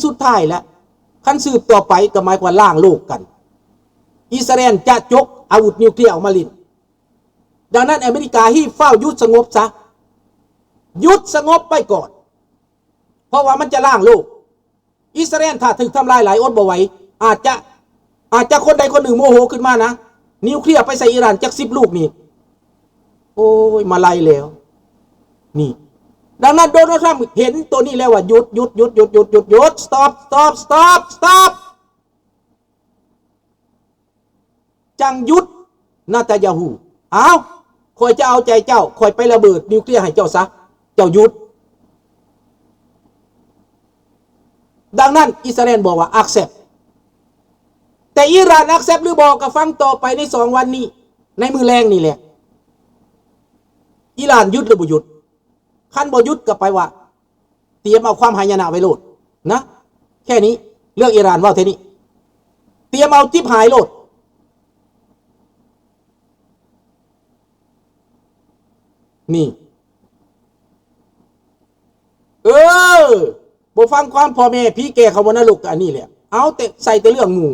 สุดท้ายแล้วขั้นสืบต่อไปก็หมายความล่างโลกกันอิสราเอลจะยกอาวุธนิวเคลียร์ออกมาลินดังนั้นอเมริกาที่เฝ้ายุดสงบซะยุดสงบไปก่อนเพราะว่ามันจะล่างโลกอิสราเอลถ้าถึงทำลายหลายอดบ่ไหวอาจจะคนใดคนหนึ่งโมโหขึ้นมานะนิวเคลียร์ไปใส่อิหร่านจัก10 ลูกนี่โอ้ยมาไล่แล้วนี่ดังนั้นโดนัลด์ทรัมป์เห็นตัวนี้แล้วว่าหยุด stop จังหยุดนาตาญาฮูอ้าวคอยจะเอาใจเจ้าคอยไประเบิดนิวเคลียร์ให้เจ้าซะเจ้าหยุดดังนั้นอิสราเอลบอกว่า accept แต่อิหร่าน accept หรือบอกกับฟังต่อไปใน2 วันนี้ในมือแรงนี่แหละอิหร่านหยุดหรือบ่หยุดขั้นบ่หยุดก็ไปว่าเตรียมเอาความหายนะไว้โลดนะแค่นี้เรื่องอิหร่านว่าเท่านี้เตรียมเอาจิ๊บหายโลดนี่บ่ฟังความพ่อแม่พี่แก่เขาบ่นะลูกอันนี้แหละเอาแต่ใส่แต่เรื่องหมู่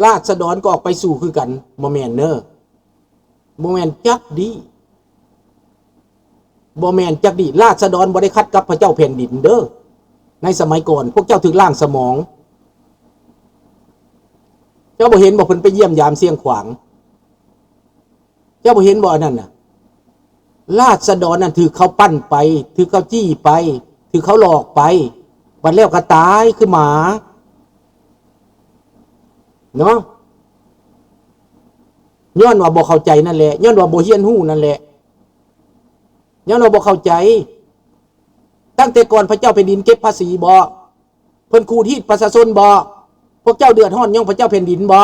ราษฎรก็ออกไปสู่คือกันบ่แม่นเด้อบ่แม่นจักดีบ่แม่นจักดีราษฎรบ่ได้คัดกับพระเจ้าแผ่นดินเด้อในสมัยก่อนพวกเจ้าถึงล่างสมองเจ้าบ่เห็นบ่เพิ่นไปเยี่ยมยามเสียงขวางเจ้าบ่เห็นบ่อันนั้นน่ะราษฎรนั่นถือเขาปั้นไปถือเขาจี้ไปถือเขาหลอกไปบัดแล้วก็ตายคือหมาเนาะย้อนว่าบ่เข้าใจนั่นแหละย้อนว่าบ่เฮียนฮู้นั่นแหละย้อนว่าบ่เข้าใจตั้งแต่ก่อนพระเจ้าแผ่นดินเก็บภาษีบ่เพิ่นคูที่ประชาชนบ่พวกเจ้าเดือดร้อนย้อนพระเจ้าแผ่นดินบ่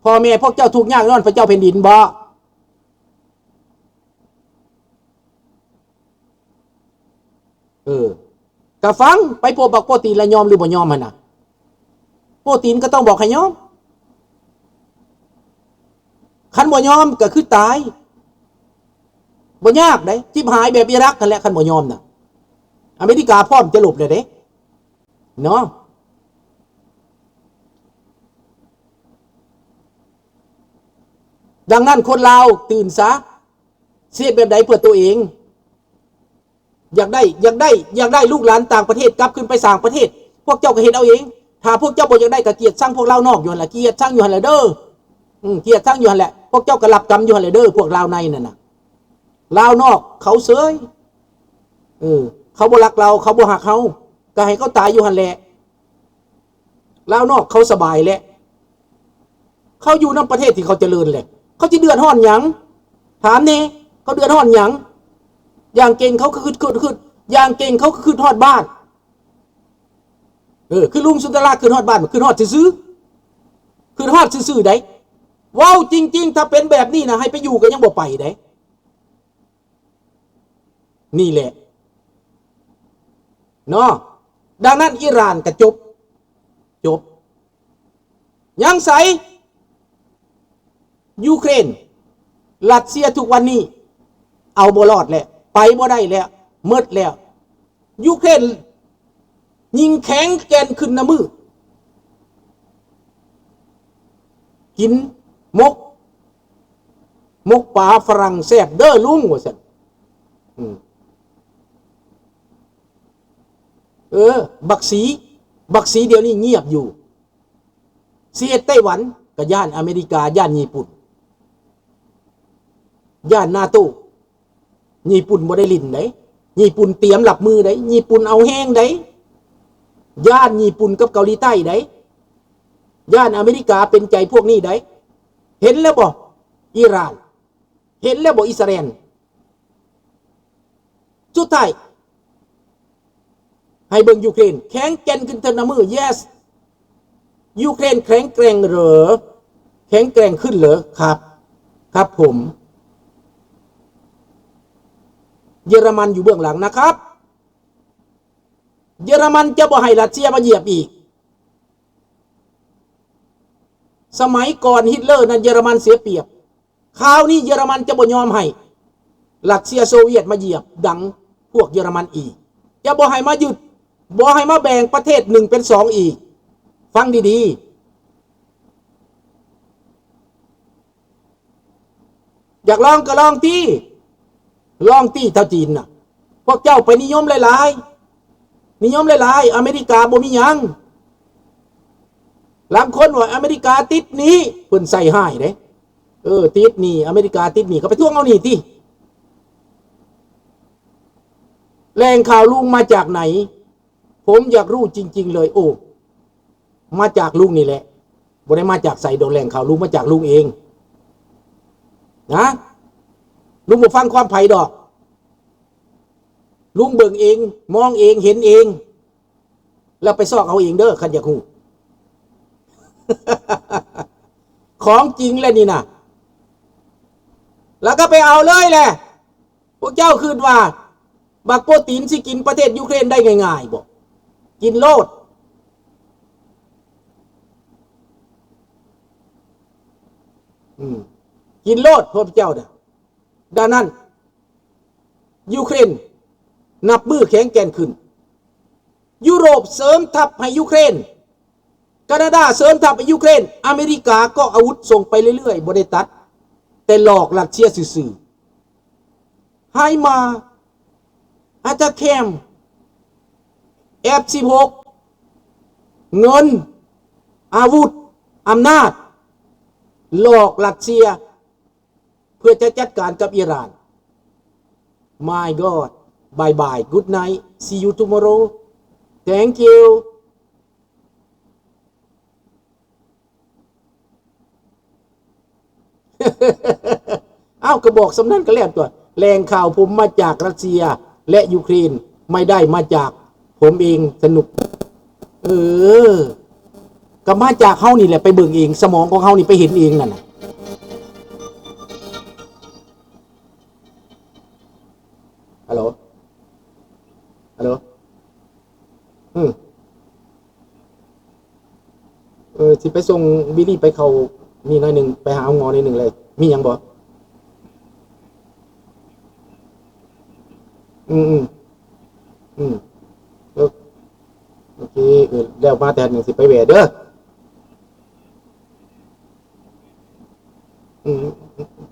พ่อแม่พวกเจ้าทุกข์ยากย้อนพระเจ้าแผ่นดินบ่ก็ฟังไปพบบักโปรตีนละยอมหรือบ่ยอมหั่นน่ะโปรตีนก็ต้องบอกให้ยอมคันบ่ยอมก็คือตายบ่ยากเด้จิบหายแบบอิรักนั่นแหละคันบ่ยอมน่ะอเมริกาพร้อมจะหลบเลยเด้เนาะดังนั้นคนลาวตื่นซะเสียแบบใดเพื่อตัวเองอยากได้ลูกหลานต่างประเทศกลับขึ้นไปสร้างประเทศพวกเจ้าก็เห็นเอาเองถ้าพวกเจ้าบ่อยากได้ก็เกียรติสร้างพวกเรานอกอยู่หั่นล่ะเกียรติสร้างอยู่หั่นแหละเด้อเกียรติสร้างอยู่หั่นแหละพวกเจ้าก็รับกรรมอยู่หั่นแหละเด้อพวกลาวในนั่นน่ะลาวนอกเขาเสยเขาบ่รักเราเขาบ่ฮักเฮาก็ให้เขาตายอยู่หั่นแหละลาวนอกเขาสบายแหละเขาอยู่นำประเทศที่เขาเจริญแหละเขาสิเดือดร้อนหยังถามแน่เขาเดือดร้อนหยังอย่างเก่งเขาก็คืออย่างเก่งเขาก็คือทอดบ้านคือลุงสุนทราคือทอดบ้านคือทอดซื่อคือทอดซื่อได้ว้าวจริงๆถ้าเป็นแบบนี้นะให้ไปอยู่ก็ยังบ่ไปได้นี่แหละเนาะดังนั้นอิหร่านก็จบยังใสยูเครนรัสเซียทุกวันนี้เอาบ่รอดแล้วไปบ่ได้แล้วหมดแล้วยูเครนยิงแข็งแกนขึ้นน้ำมือกินมกปลาฝรั่งแซ่บเด้อลุงว่าซั่นบักสีเดี๋ยวนี้เงียบอยู่เสียไต้หวันกับย่านอเมริกาย่านญี่ปุ่นย่านนาโต้ญี่ปุ่นบ่ได้ลิ้นได้ญี่ปุ่นเตรียมรับมือได้ญี่ปุ่นเอาแห้งได้ย่านญี่ปุ่นกับเกาหลีใต้ได้ย่านอเมริกาเป็นใจพวกนี้ได้เห็นแล้วบ่อิหร่านเห็นแล้วบ่อิสราเอลสุดท้ายให้เบิ่งยูเครนแข็งแกร่งขึ้นเท่าน้ำมือ yes ยูเครนแข็งแกร่งเหรอแข็งแกร่งขึ้นเหรอครับผมเยอรมันอยู่เบื้องหลังนะครับเยอรมันจะบ่ให้รัสเซียมาเหยียบอีกสมัยก่อนฮิตเลอร์นั้นเยอรมันเสียเปรียบคราวนี้เยอรมันจะบ่ยอมให้ รัสเซียโซเวียตมาเหยียบดังพวกเยอรมันอีกจะบ่ให้มาหยุดบ่ให้มาแบ่งประเทศ1เป็น2อีกฟังดีๆอยากลองก็ลองที่ลองที่เท่าจีนน่ะพวกเจ้าไปนิยมหลายๆนิยมหลายๆอเมริกาบ่มีหยังลำคนว่าอเมริกาติดหนี้เพิ่นใส่ให้เด้ติดหนี้อเมริกาติดหนี้ก็ไปทวงเอาหนี้ที่แหล่งข่าวลุงมาจากไหนผมอยากรู้จริงๆเลยโอ้มาจากลุงนี่แหละบ่ได้มาจากใส่โดนแหล่งข่าวลุงมาจากลุงเองนะลุงบ่ฟังความไผดอกลุงเบิ่งเองมองเองเห็นเองแล้วไปซอกเอาเองเด้อคันอยากฮู้ ของจริงเลยนี่นะแล้วก็ไปเอาเลยแหละพวกเจ้าคืนว่าบักโปรตีนสิกินประเทศยูเครนได้ง่ายๆบอกกินโลดกินโลดพวกเจ้าเนี่ยดังนั้นยูเครนนับมือแข็งแกร่งขึ้นยุโรปเสริมทัพให้ยูเครนแคนาดาเสริมทัพให้ยูเครนอเมริกาก็อาวุธส่งไปเรื่อยๆบ่ได้ตัดแต่หลอกรัสเซียซื่อๆให้มาอาจจะแคมF16เงินอาวุธอำนาจหลอกรัสเซียเพื่อจะจัดการกับอิหร่าน My God bye bye good night see you tomorrow thank you เอ้าก็บอกสำนักก็แล้วตัวแหล่งข่าวผมมาจากรัสเซียและยูเครนไม่ได้มาจากผมเองสนุกก็มาจากเฮานี่แหละไปเบิ่งเองสมองของเฮานี่ไปเห็นเองนั่นน่ะฮัลโหลสิไปส่งบิลลี่ไปเขานี่หน่อยหนึ่งไปหาเอางอหน่อยหนึ่งเลยมีหยังบ่โอเคแล้วมาแต่หนึ่งสิไปแหวเด้อ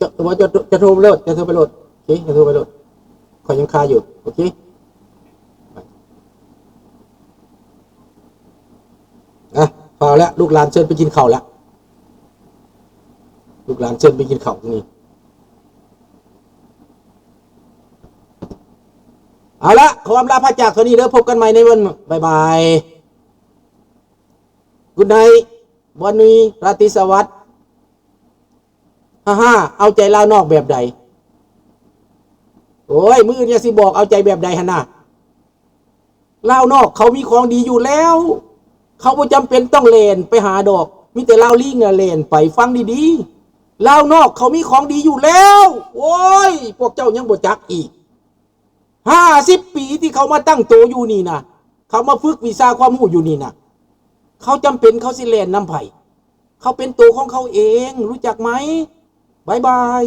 จะโทรไปโหลดจะโทรไปโหลดโอเคจะโทรไปโหลดขอยังคาอยู่โอเคพอแล้วลูกหลานเชิญไปกินข้าวแล้วลูกหลานเชิญไปกินข้าวตรงนี้เอาละขออำลาพระจากเท่านี้เด้อพบกันใหม่ในวันบายบายกุดไนวันนี้ราตรีสวัสดิ์เอาใจลาวนอกแบบใดโอ้ยมือเนี่ยสิบอกเอาใจแบบใดฮะนะลาวนอกเขามีของดีอยู่แล้วเขาไม่จำเป็นต้องเลนไปหาดอกมีแต่ลาวลิงอะเลนไปฟังดีๆลาวนอกเขามีของดีอยู่แล้วโอ้ยพวกเจ้ายังบ่จักอีก50 ปีที่เขามาตั้งโตอยู่นี่นะเขามาฝึกวิชาความรู้อยู่นี่นะเขาจำเป็นเขาสิเลนน้ำไผ่เขาเป็นตัวของเขาเองรู้จักไหมบายบาย